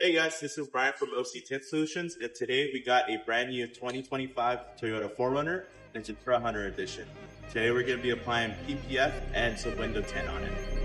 Hey guys, this is Brian from OC Tint Solutions, and today we got a brand new 2025 Toyota 4Runner, and it's a Trailhunter edition. Today we're going to be applying PPF and some window tint on it.